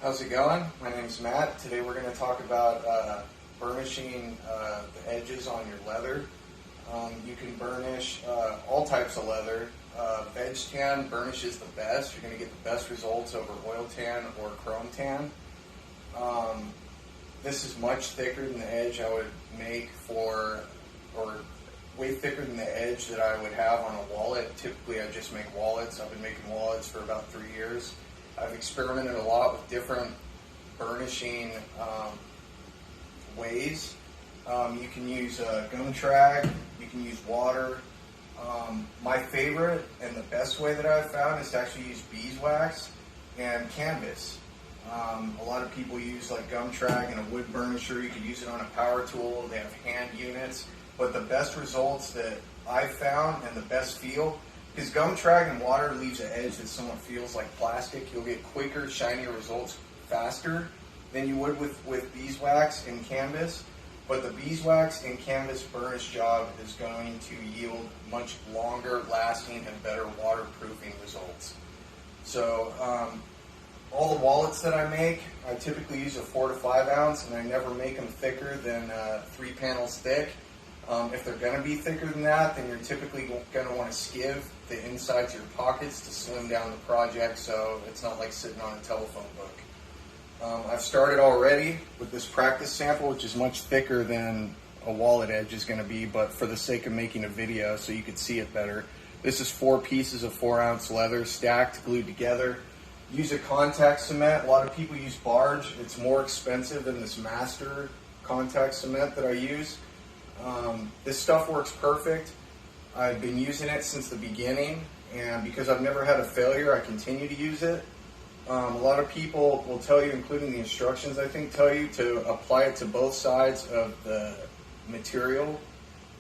How's it going? My name's Matt. Today we're going to talk about burnishing the edges on your leather. You can burnish all types of leather. Veg tan burnish is the best. You're going to get the best results over oil tan or chrome tan. This is much thicker than the edge I would make or way thicker than the edge that I would have on a wallet. Typically I just make wallets. I've been making wallets for about 3 years. I've experimented a lot with different burnishing ways. You can use gum trag, you can use water. My favorite and the best way that I've found is to actually use beeswax and canvas. A lot of people use like gum trag and a wood burnisher. You can use it on a power tool. They have hand units. But the best results that I've found and the best feel, because gum trag and water leaves an edge that somewhat feels like plastic. You'll get quicker, shinier results faster than you would with beeswax and canvas. But the beeswax and canvas burnish job is going to yield much longer lasting and better waterproofing results. So all the wallets that I make, I typically use a 4 to 5 ounce, and I never make them thicker than 3 panels thick. If they're going to be thicker than that, then you're typically going to want to skiv the insides of your pockets to slim down the project so it's not like sitting on a telephone book. I've started already with this practice sample, which is much thicker than a wallet edge is going to be, but for the sake of making a video so you could see it better, this is 4 pieces of 4-ounce leather stacked, glued together. Use a contact cement. A lot of people use barge. It's more expensive than this master contact cement that I use. This stuff works perfect. I've been using it since the beginning, and because I've never had a failure, I continue to use it. A lot of people will tell you, including the instructions I think tell you, to apply it to both sides of the material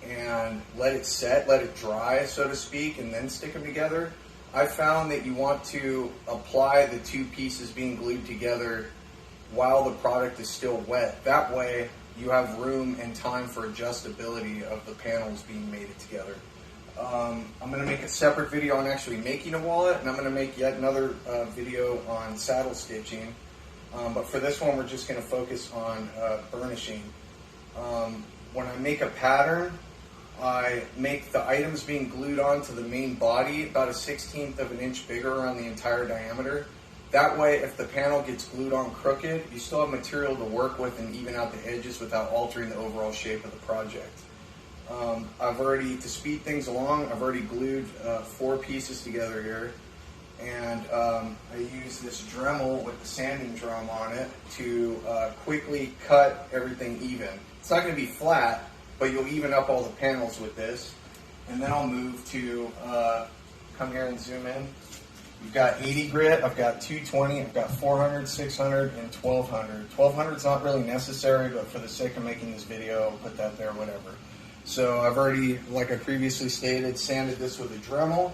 and let it set, let it dry, so to speak, and then stick them together. I found that you want to apply the 2 pieces being glued together while the product is still wet. That way you have room and time for adjustability of the panels being mated together. I'm going to make a separate video on actually making a wallet, and I'm going to make yet another video on saddle stitching. But for this one, we're just going to focus on burnishing. When I make a pattern, I make the items being glued onto the main body about a 1/16 of an inch bigger around the entire diameter. That way, if the panel gets glued on crooked, you still have material to work with and even out the edges without altering the overall shape of the project. To speed things along, I've already glued 4 pieces together here, and I use this Dremel with the sanding drum on it to quickly cut everything even. It's not going to be flat, but you'll even up all the panels with this. And then I'll move to, come here and zoom in. We've got 80 grit, I've got 220, I've got 400, 600, and 1200. 1200 is not really necessary, but for the sake of making this video, I'll put that there, whatever. So I've already, like I previously stated, sanded this with a Dremel,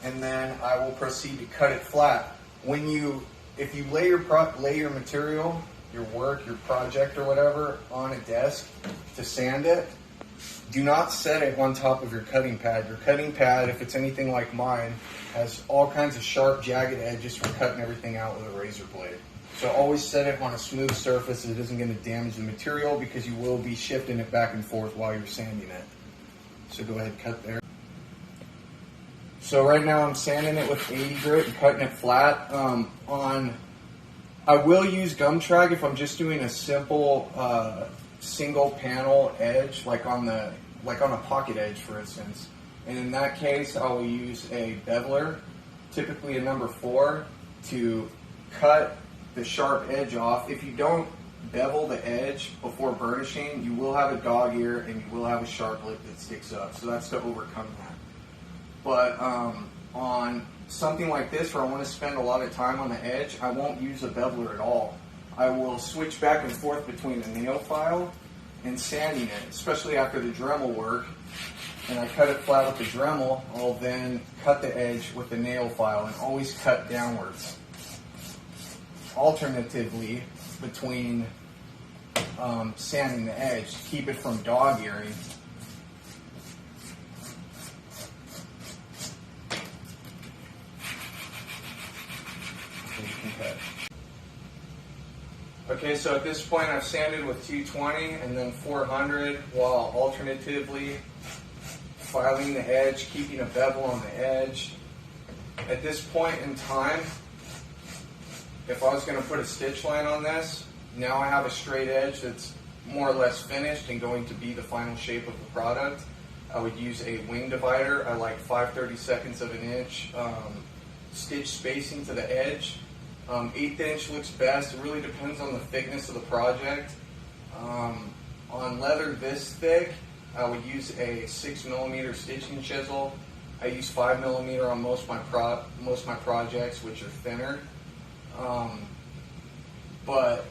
and then I will proceed to cut it flat. If you lay your material, your work, your project or whatever on a desk to sand it, do not set it on top of your cutting pad. Your cutting pad, if it's anything like mine, has all kinds of sharp, jagged edges for cutting everything out with a razor blade. So always set it on a smooth surface that isn't going to damage the material, because you will be shifting it back and forth while you're sanding it. So go ahead and cut there. So right now I'm sanding it with 80 grit and cutting it flat. I will use gum trag if I'm just doing a simple single panel edge, like on a pocket edge, for instance. And in that case, I will use a beveler, typically a number 4, to cut the sharp edge off. If you don't bevel the edge before burnishing, you will have a dog ear and you will have a sharp lip that sticks up. So that's to overcome that. But on something like this, where I want to spend a lot of time on the edge, I won't use a beveler at all. I will switch back and forth between a nail file and sanding it, especially after the Dremel work. And I cut it flat with the Dremel. I'll then cut the edge with the nail file and always cut downwards. Alternatively, between sanding the edge to keep it from dog earing, so you can cut. Okay, so at this point I've sanded with 220 and then 400 while alternatively filing the edge, keeping a bevel on the edge. At this point in time, if I was going to put a stitch line on this, now I have a straight edge that's more or less finished and going to be the final shape of the product. I would use a wing divider. I like 5/32 of an inch stitch spacing to the edge. 1/8 inch looks best. It really depends on the thickness of the project. On leather this thick, I would use a 6mm stitching chisel. I use 5mm on most of my projects, which are thinner.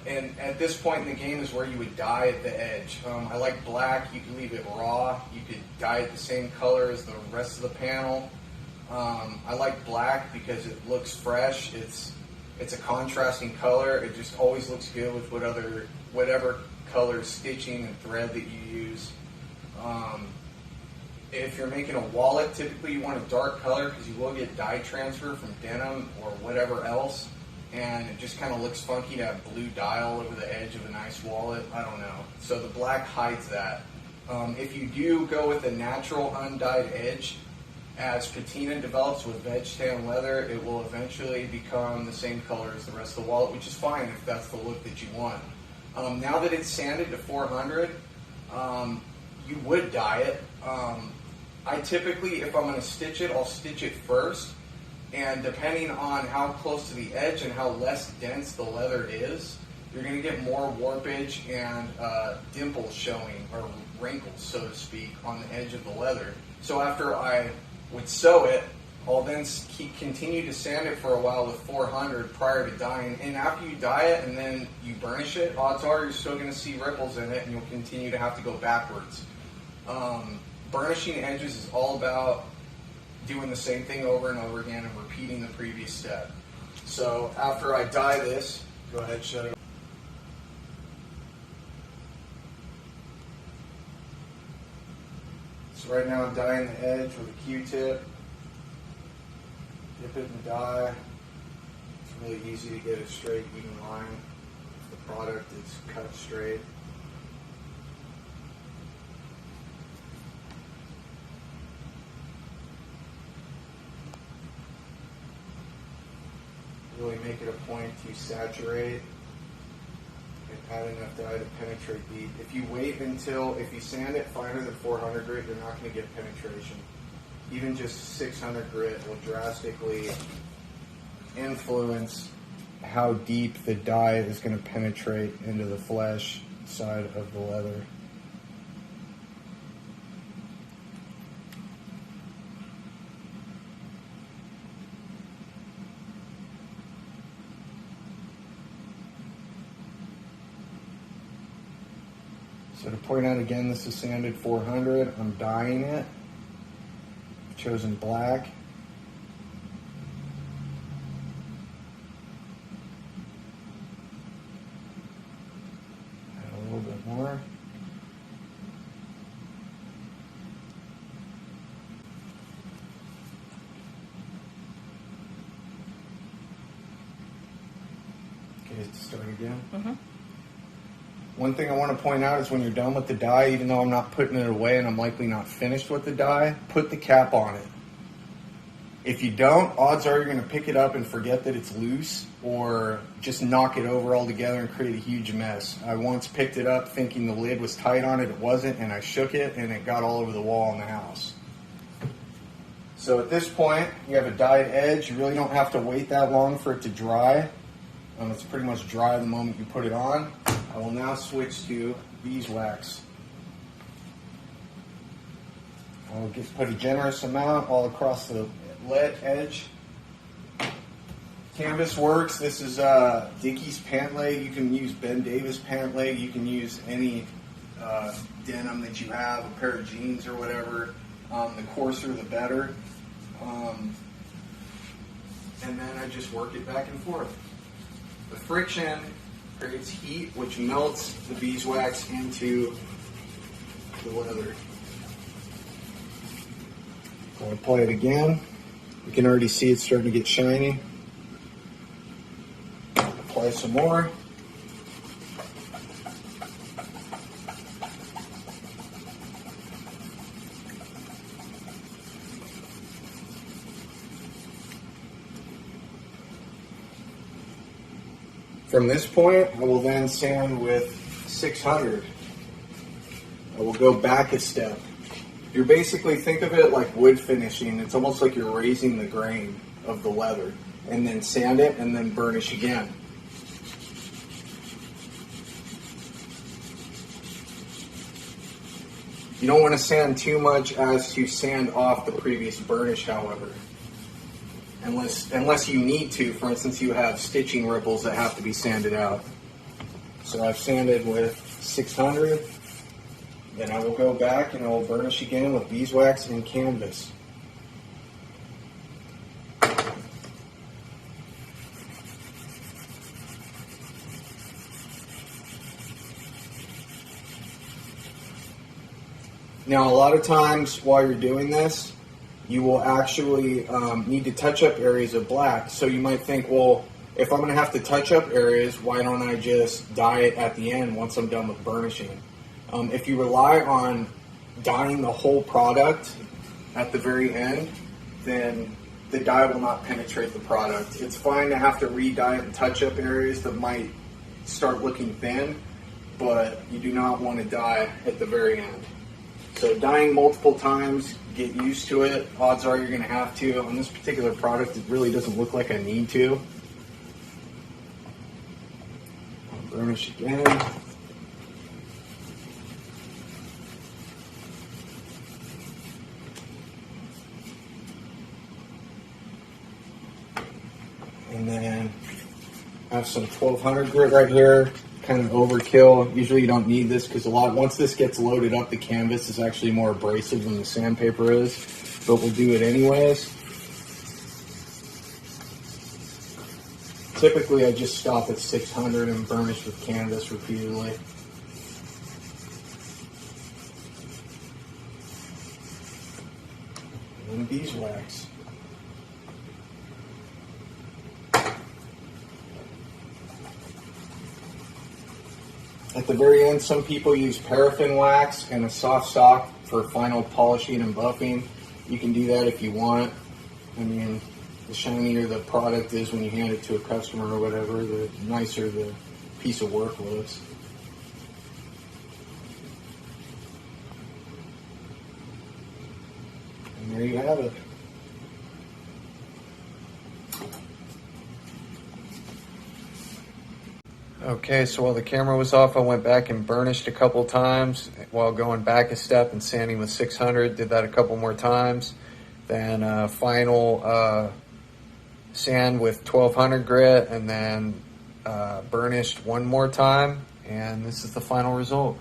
And at this point in the game is where you would dye at the edge. I like black. You can leave it raw. You could dye it the same color as the rest of the panel. I like black because it looks fresh. It's a contrasting color. It just always looks good with whatever color stitching and thread that you use. If you're making a wallet, typically you want a dark color because you will get dye transfer from denim or whatever else, and it just kind of looks funky to have blue dye all over the edge of a nice wallet. I don't know. So the black hides that. If you do go with a natural undyed edge, as patina develops with veg tan leather, it will eventually become the same color as the rest of the wallet, which is fine if that's the look that you want. Now that it's sanded to 400, you would dye it. I typically, if I'm going to stitch it, I'll stitch it first, and depending on how close to the edge and how less dense the leather is, you're going to get more warpage and dimples showing, or wrinkles, so to speak, on the edge of the leather. So after I would sew it, I'll then continue to sand it for a while with 400 prior to dyeing. And after you dye it and then you burnish it, odds are you're still going to see ripples in it, and you'll continue to have to go backwards. Burnishing edges is all about doing the same thing over and over again and repeating the previous step. So after I dye this, go ahead, shut it. So right now I'm dyeing the edge with a Q-tip. Dip it in the dye. It's really easy to get a straight, even line if the product is cut straight. Really make it a point to saturate and add enough dye to penetrate bead. If you sand it finer than 400 grit, you're not going to get penetration. Even just 600 grit will drastically influence how deep the dye is going to penetrate into the flesh side of the leather. So to point out again, this is sanded 400. I'm dyeing it. I've chosen black. Add a little bit more. Okay, start again. Mm-hmm. One thing I want to point out is when you're done with the dye, even though I'm not putting it away and I'm likely not finished with the dye, put the cap on it. If you don't, odds are you're going to pick it up and forget that it's loose, or just knock it over altogether and create a huge mess. I once picked it up thinking the lid was tight on it. It wasn't, and I shook it and it got all over the wall in the house. So at this point, you have a dyed edge. You really don't have to wait that long for it to dry. It's pretty much dry the moment you put it on. I will now switch to beeswax. I'll just put a generous amount all across the lead edge. Canvas works. This is Dickies pant leg. You can use Ben Davis pant leg. You can use any denim that you have, a pair of jeans or whatever. The coarser, the better. And then I just work it back and forth. The friction creates heat, which melts the beeswax into the leather. I'll apply it again. You can already see it's starting to get shiny. Apply some more. From this point, I will then sand with 600. I will go back a step. You're basically, think of it like wood finishing. It's almost like you're raising the grain of the leather, and then sand it and then burnish again. You don't want to sand too much as to sand off the previous burnish, however. Unless you need to. For instance, you have stitching ripples that have to be sanded out. So I've sanded with 600. Then I will go back and I will burnish again with beeswax and canvas. Now, a lot of times while you're doing this, you will actually need to touch up areas of black. So you might think, well, if I'm going to have to touch up areas, why don't I just dye it at the end once I'm done with burnishing? If you rely on dyeing the whole product at the very end, then the dye will not penetrate the product. It's fine to have to re-dye it and touch up areas that might start looking thin, but you do not want to dye at the very end. So dyeing multiple times, get used to it. Odds are you're going to have to. On this particular product, it really doesn't look like I need to. I'll burnish again. And then I have some 1200 grit right here. Kind of overkill. Usually you don't need this because once this gets loaded up, the canvas is actually more abrasive than the sandpaper is, but we'll do it anyways. Typically I just stop at 600 and burnish with canvas repeatedly. And then beeswax. At the very end, some people use paraffin wax and a soft sock for final polishing and buffing. You can do that if you want. I mean, the shinier the product is when you hand it to a customer or whatever, the nicer the piece of work looks. And there you have it. Okay, so while the camera was off, I went back and burnished a couple times while going back a step and sanding with 600. Did that a couple more times. Then final sand with 1200 grit, and then burnished one more time. And this is the final result.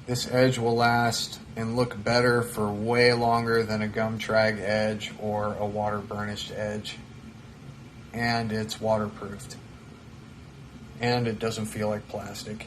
This edge will last and look better for way longer than a gum trag edge or a water burnished edge. And it's waterproofed, and it doesn't feel like plastic.